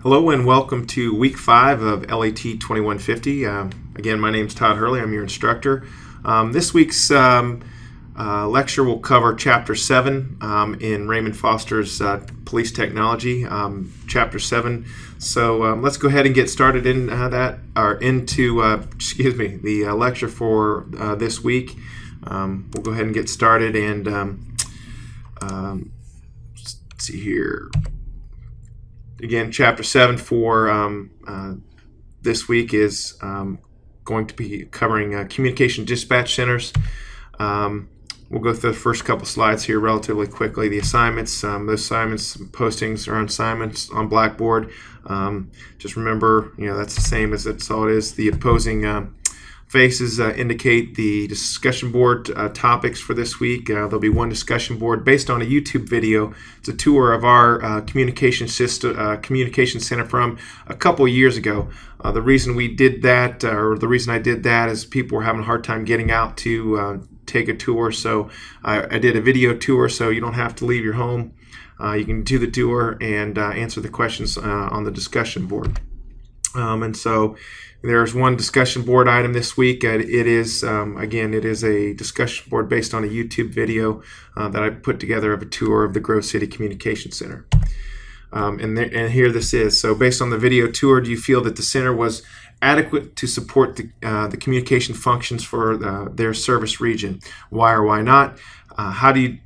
Hello and welcome to week 5 of LAT 2150. Again, my name is Todd Hurley. I'm your instructor. This week's lecture will cover Chapter 7 in Raymond Foster's Police Technology, Chapter 7. So let's go ahead and get started in the lecture for this week. We'll go ahead and get started and let's see here. Again, Chapter 7 for this week is going to be covering communication dispatch centers. We'll go through the first couple slides here relatively quickly. The assignments, those assignments, postings are assignments on Blackboard. Just remember, that's the same as that's all it is. The opposing faces indicate the discussion board topics for this week. There'll be one discussion board based on a YouTube video. It's a tour of our communication center from a couple years ago. The reason we did that, or the reason I did that, is people were having a hard time getting out to take a tour. So I did a video tour, so you don't have to leave your home. You can do the tour and answer the questions on the discussion board. And so there's one discussion board item this week. It is a discussion board based on a YouTube video that I put together of a tour of the Grove City Communication Center. And here this is. So based on the video tour, do you feel that the center was adequate to support the communication functions for their service region? Why or why not? How do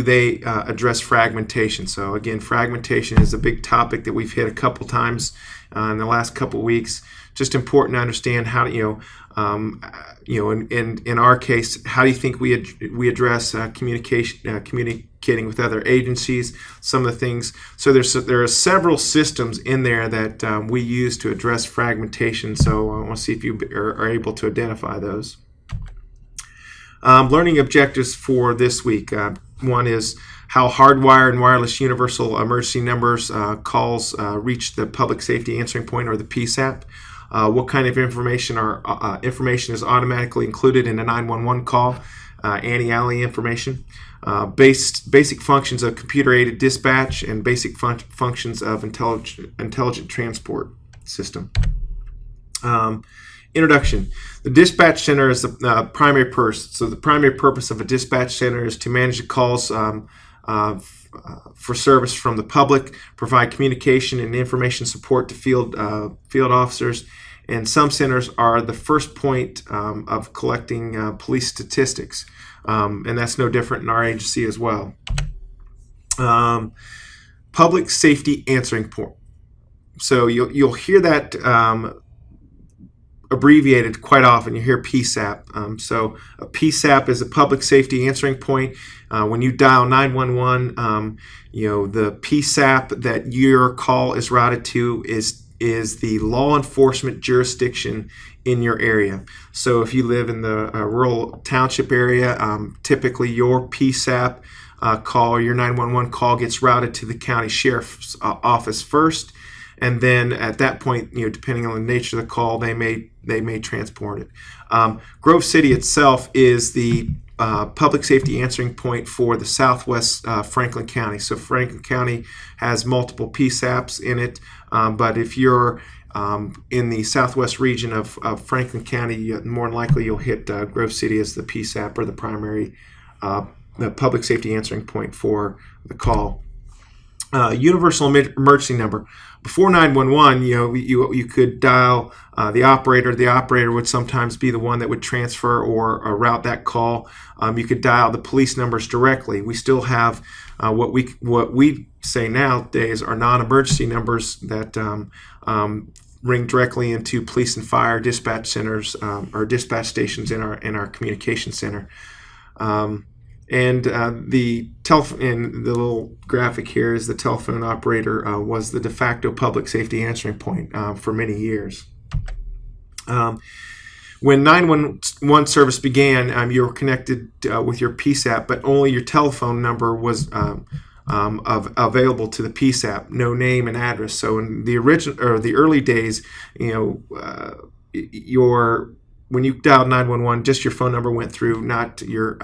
they address fragmentation? So again, fragmentation is a big topic that we've hit a couple times in the last couple weeks. Just important to understand how to, in our case, how do you think we address communicating with other agencies? Some of the things. So there are several systems in there that we use to address fragmentation. So I want to see if you are able to identify those. Learning objectives for this week. One is how hardwired and wireless universal emergency numbers calls reach the public safety answering point, or the PSAP. What kind of information is automatically included in a 911 call, anti-alley information, basic functions of computer-aided dispatch, and basic functions of intelligent transport system. Introduction. The dispatch center is the primary purpose. So the primary purpose of a dispatch center is to manage the calls for service from the public, provide communication and information support to field officers, and some centers are the first point of collecting police statistics, and that's no different in our agency as well. Public safety answering point. So you'll hear that abbreviated quite often. You hear PSAP. So a PSAP is a public safety answering point. When you dial 911, the PSAP that your call is routed to is the law enforcement jurisdiction in your area. So if you live in the rural township area, typically your PSAP call, your 911 call, gets routed to the county sheriff's office first. And then at that point, depending on the nature of the call, they may transport it. Grove City itself is the public safety answering point for the southwest Franklin County. So Franklin County has multiple PSAPs in it, but if you're in the southwest region of Franklin County, more than likely you'll hit Grove City as the PSAP, or the primary the public safety answering point for the call. Universal emergency number. Before 911, you could dial the operator. The operator would sometimes be the one that would transfer or route that call. You could dial the police numbers directly. We still have what we say nowadays are non-emergency numbers that ring directly into police and fire dispatch centers or dispatch stations in our communication center. And the little graphic here is the telephone operator was the de facto public safety answering point for many years. When 911 service began, you were connected with your PSAP, but only your telephone number was available to the PSAP, no name and address. So in the early days, your when you dialed 911, just your phone number went through, not your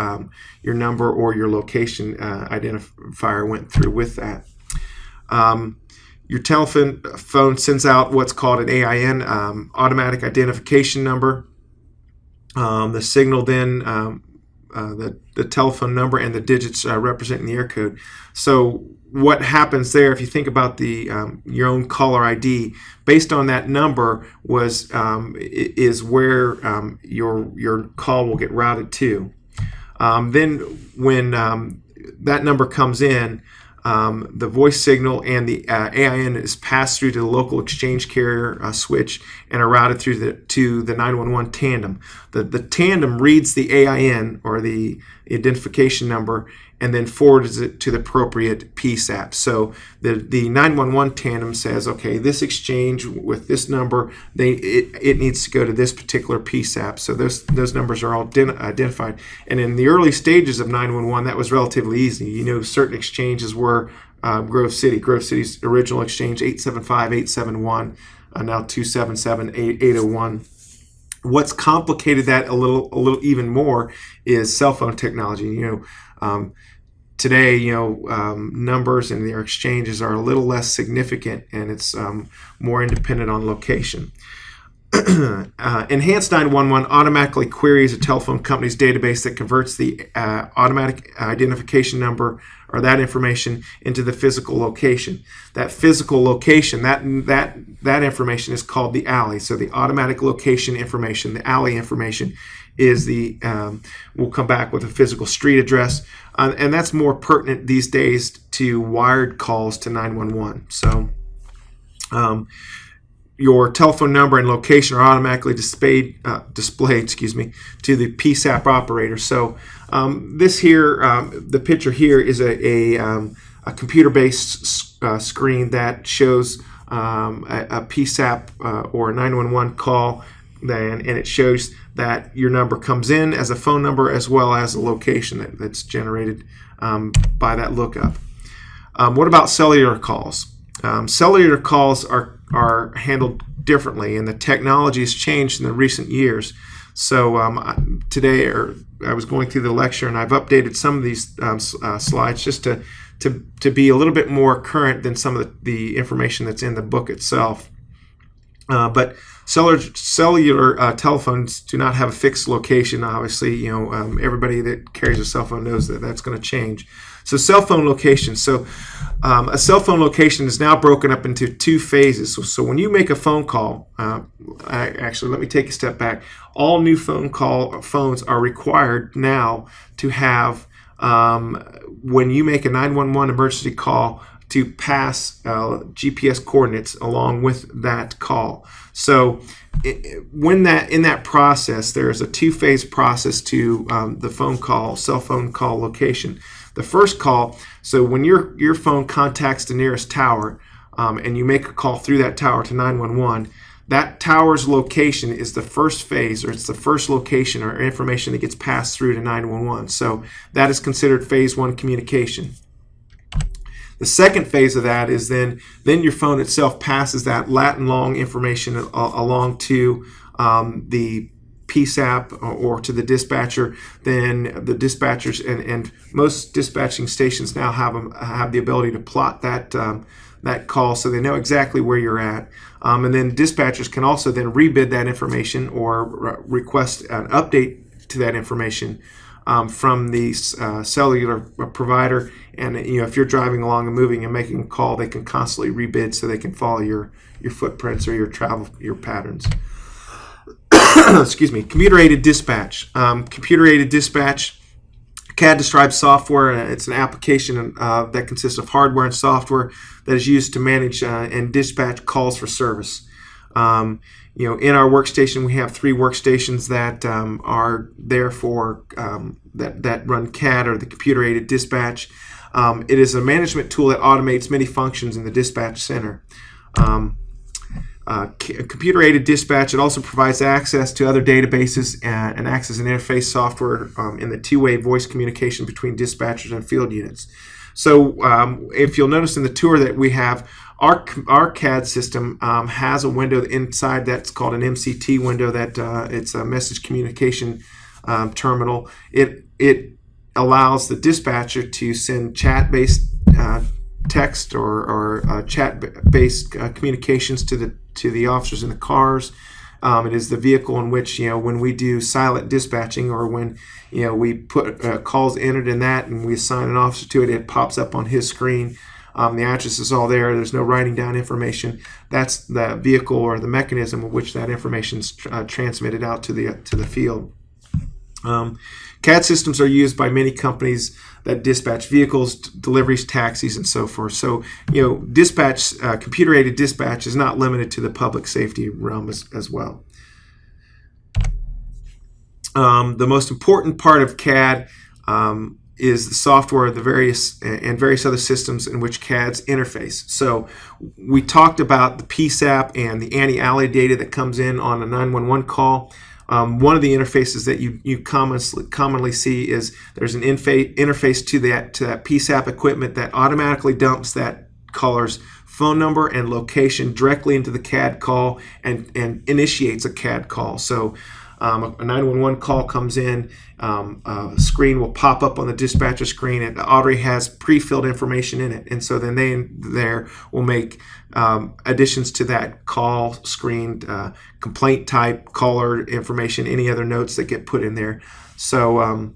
number or your location identifier went through with that. Your phone sends out what's called an AIN, automatic identification number. The signal then, the telephone number and the digits representing the area code. So what happens there, if you think about the your own caller ID, based on that number is where your call will get routed to. Then when that number comes in, the voice signal and the AIN is passed through to the local exchange carrier switch and are routed through to the 911 tandem. The tandem reads the AIN, or the identification number, and then forwards it to the appropriate PSAP. So the 911 tandem says, okay, this exchange with this number, it needs to go to this particular PSAP. So those numbers are all identified. And in the early stages of 911, that was relatively easy. Certain exchanges were Grove City's original exchange, 875, 871, now 277, 801. What's complicated that a little even more is cell phone technology. Today, numbers and their exchanges are a little less significant, and it's more independent on location. Enhanced 911 automatically queries a telephone company's database that converts the automatic identification number, or that information, into the physical location. That physical location, that information is called the alley. So the automatic location information, the alley information, is we'll come back with a physical street address, and that's more pertinent these days to wired calls to 911. So your telephone number and location are automatically displayed to the PSAP operator. So this here, the picture here is a computer-based screen that shows a PSAP or a 911 call, and it shows that your number comes in as a phone number as well as a location that's generated by that lookup. What about cellular calls? Cellular calls are handled differently, and the technology has changed in the recent years. So today, I was going through the lecture, and I've updated some of these slides just to be a little bit more current than some of the information that's in the book itself. But cellular telephones do not have a fixed location. Obviously, everybody that carries a cell phone knows that that's going to change. So cell phone location. So a cell phone location is now broken up into two phases. So when you make a phone call, actually, let me take a step back. All new phones are required now to have, when you make a 911 emergency call, to pass GPS coordinates along with that call. So in that process, there is a two-phase process to the cell phone call location. The first call, so when your phone contacts the nearest tower and you make a call through that tower to 911, that tower's location is the first phase, or it's the first location or information that gets passed through to 911. So that is considered phase one communication. The second phase of that is then your phone itself passes that Latin long information along to the PSAP or to the dispatcher. Then the dispatchers and most dispatching stations now have the ability to plot that call, so they know exactly where you're at. And then dispatchers can also then rebid that information or request an update to that information from the cellular provider. And if you're driving along and moving and making a call, they can constantly rebid so they can follow your footprints or your patterns. Excuse me. Computer-aided dispatch. Computer-aided dispatch, CAD-described software. It's an application that consists of hardware and software that is used to manage and dispatch calls for service. In our workstation, we have 3 workstations that are there for that run CAD, or the computer-aided dispatch. It is a management tool that automates many functions in the dispatch center. Computer-aided dispatch, it also provides access to other databases and acts as an interface software in the two-way voice communication between dispatchers and field units. So if you'll notice in the tour that we have Our CAD system has a window inside that's called an MCT window. That it's a message communication terminal. It allows the dispatcher to send chat-based text or chat-based communications to the officers in the cars. It is the vehicle in which, when we do silent dispatching, or when we put calls entered in that and we assign an officer to it, it pops up on his screen. The address is all there. There's no writing down information. That's the vehicle or the mechanism of which that information is transmitted out to the field. CAD systems are used by many companies that dispatch vehicles, deliveries, taxis, and so forth. So, dispatch, computer-aided dispatch is not limited to the public safety realm as well. The most important part of CAD is the software, the various other systems in which CADs interface. So we talked about the PSAP and the anti-alley data that comes in on a 911 call. One of the interfaces that you commonly see is there's an interface to that PSAP equipment that automatically dumps that caller's phone number and location directly into the CAD call and initiates a CAD call. So a 911 call comes in, a screen will pop up on the dispatcher screen, and it already has pre-filled information in it. And so then they there will make additions to that call screen, complaint type, caller information, any other notes that get put in there. So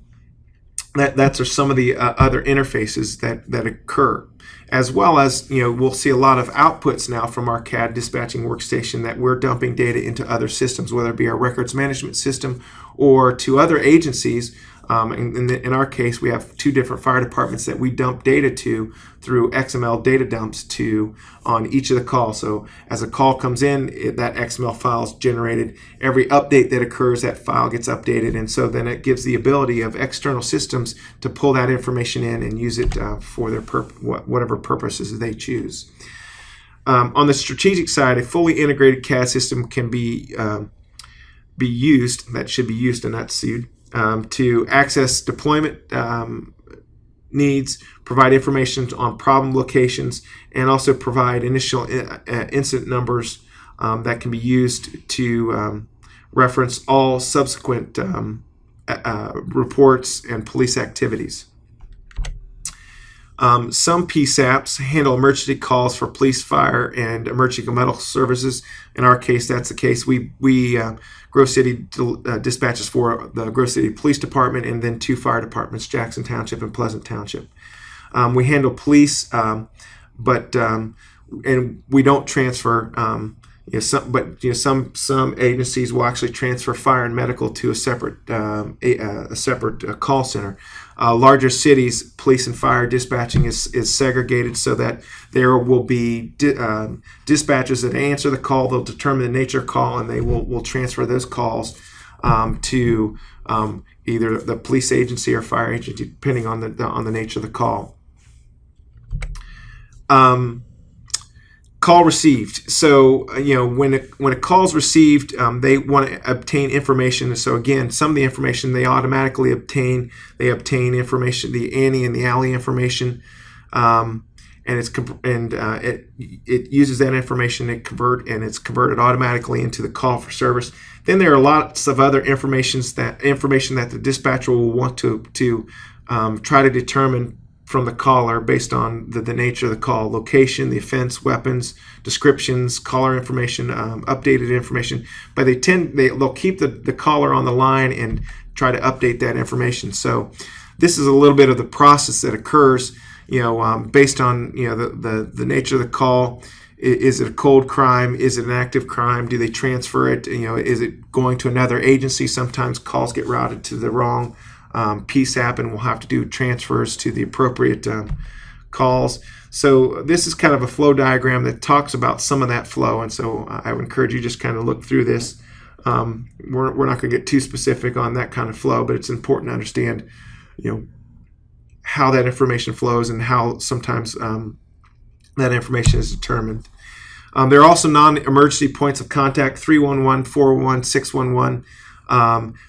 that's are some of the other interfaces that occur. As well as, we'll see a lot of outputs now from our CAD dispatching workstation that we're dumping data into other systems, whether it be our records management system or to other agencies. In our case, we have 2 different fire departments that we dump data to through XML data dumps on each of the calls. So as a call comes in, that XML file is generated. Every update that occurs, that file gets updated. And so then it gives the ability of external systems to pull that information in and use it for their whatever purposes they choose. On the strategic side, a fully integrated CAD system can be used, that should be used and not sued, to access deployment needs, provide information on problem locations, and also provide initial incident numbers that can be used to reference all subsequent reports and police activities. Some PSAPs handle emergency calls for police, fire, and emergency medical services. In our case, that's the case. We Grove City dispatches for the Grove City Police Department and then 2 fire departments, Jackson Township and Pleasant Township. We handle police, but and we don't transfer. Some agencies will actually transfer fire and medical to a separate call center. Larger cities, police and fire dispatching is segregated so that there will be dispatchers that answer the call. They'll determine the nature of the call, and they will transfer those calls to either the police agency or fire agency, depending on the nature of the call. Call received. So when a call is received, they want to obtain information. So again, some of the information they automatically obtain. They obtain information, the ante and the alley information, and it uses that information and it's converted automatically into the call for service. Then there are lots of other information that the dispatcher will want to try to determine from the caller based on the nature of the call, location, the offense, weapons, descriptions, caller information, updated information. But they'll keep the caller on the line and try to update that information. So this is a little bit of the process that occurs, based on the nature of the call. Is it a cold crime? Is it an active crime? Do they transfer it? Is it going to another agency? Sometimes calls get routed to the wrong PSAP, and we'll have to do transfers to the appropriate calls. So this is kind of a flow diagram that talks about some of that flow, and so I would encourage you just kind of look through this. We're not going to get too specific on that kind of flow, but it's important to understand, how that information flows and how sometimes that information is determined. There are also non-emergency points of contact: 311, 411, 611.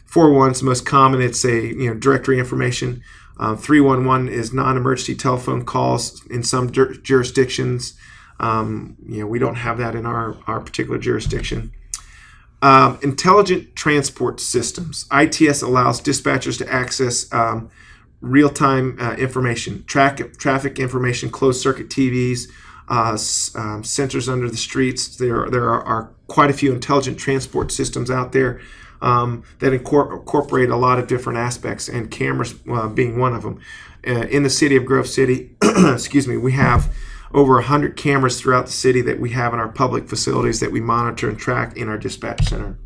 411 is the most common. It's a directory information. 311 is non-emergency telephone calls in some jurisdictions. We don't have that in our particular jurisdiction. Intelligent transport systems. ITS allows dispatchers to access real-time information, traffic information, closed-circuit TVs, sensors under the streets. There are quite a few intelligent transport systems out there that incorporate a lot of different aspects, and cameras being one of them. In the city of Grove City, excuse me, we have over 100 cameras throughout the city that we have in our public facilities that we monitor and track in our dispatch center.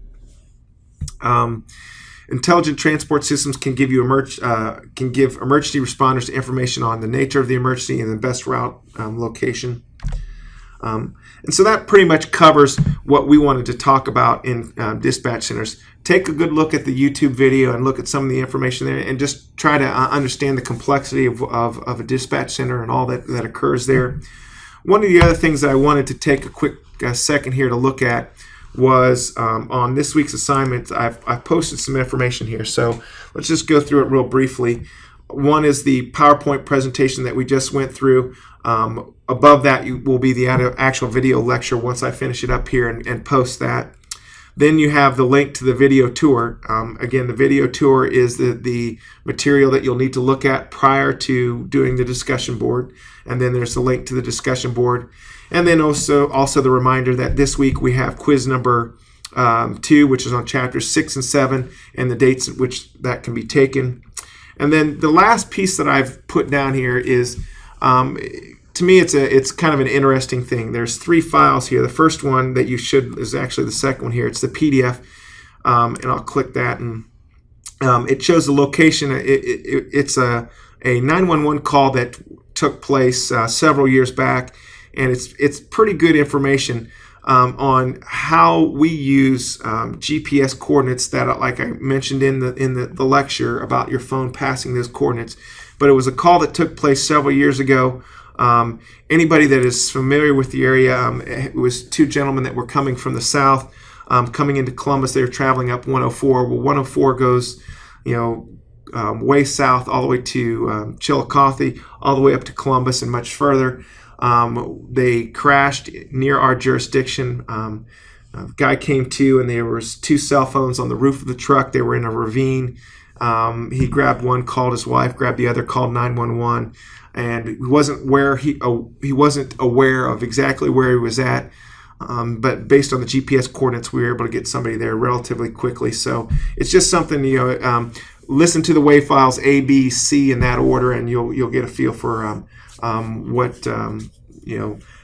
Intelligent transport systems can give emergency responders information on the nature of the emergency and the best route location. And so that pretty much covers what we wanted to talk about in dispatch centers. Take a good look at the YouTube video and look at some of the information there, and just try to understand the complexity of a dispatch center and all that occurs there. One of the other things that I wanted to take a quick second here to look at was on this week's assignment. I've posted some information here, so let's just go through it real briefly. One is the PowerPoint presentation that we just went through. Above that will be the actual video lecture once I finish it up here and post that. Then you have the link to the video tour. Again, the video tour is the material that you'll need to look at prior to doing the discussion board. And then there's the link to the discussion board. And then also the reminder that this week we have quiz number 2, which is on chapters 6 and 7, and the dates at which that can be taken. And then the last piece that I've put down here is, to me, it's kind of an interesting thing. There's 3 files here. The first one that is actually the second one here. It's the PDF, and I'll click that, and it shows the location. It's a 911 call that took place several years back, and it's pretty good information on how we use GPS coordinates that, like I mentioned in the lecture about your phone passing those coordinates. But it was a call that took place several years ago. Anybody that is familiar with the area, it was 2 gentlemen that were coming from the south, coming into Columbus. They were traveling up 104. Well, 104 goes, way south all the way to Chillicothe, all the way up to Columbus and much further. They crashed near our jurisdiction. A guy came to, and there was 2 cell phones on the roof of the truck. They were in a ravine. He grabbed one, called his wife, grabbed the other, called 911, and he wasn't aware of exactly where he was at. But based on the GPS coordinates, we were able to get somebody there relatively quickly. So it's just something, listen to the WAV files A, B, C in that order, and you'll get a feel for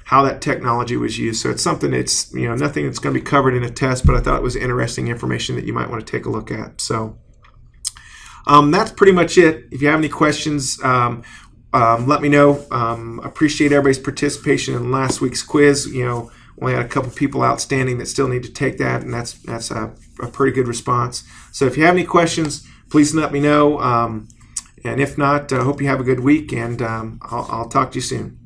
how that technology was used. So it's something that's nothing that's going to be covered in a test, but I thought it was interesting information that you might want to take a look at. So that's pretty much it. If you have any questions, let me know. Appreciate everybody's participation in last week's quiz. Only had a couple people outstanding that still need to take that, and that's a pretty good response. So if you have any questions, please let me know. And if not, I hope you have a good week, and I'll talk to you soon.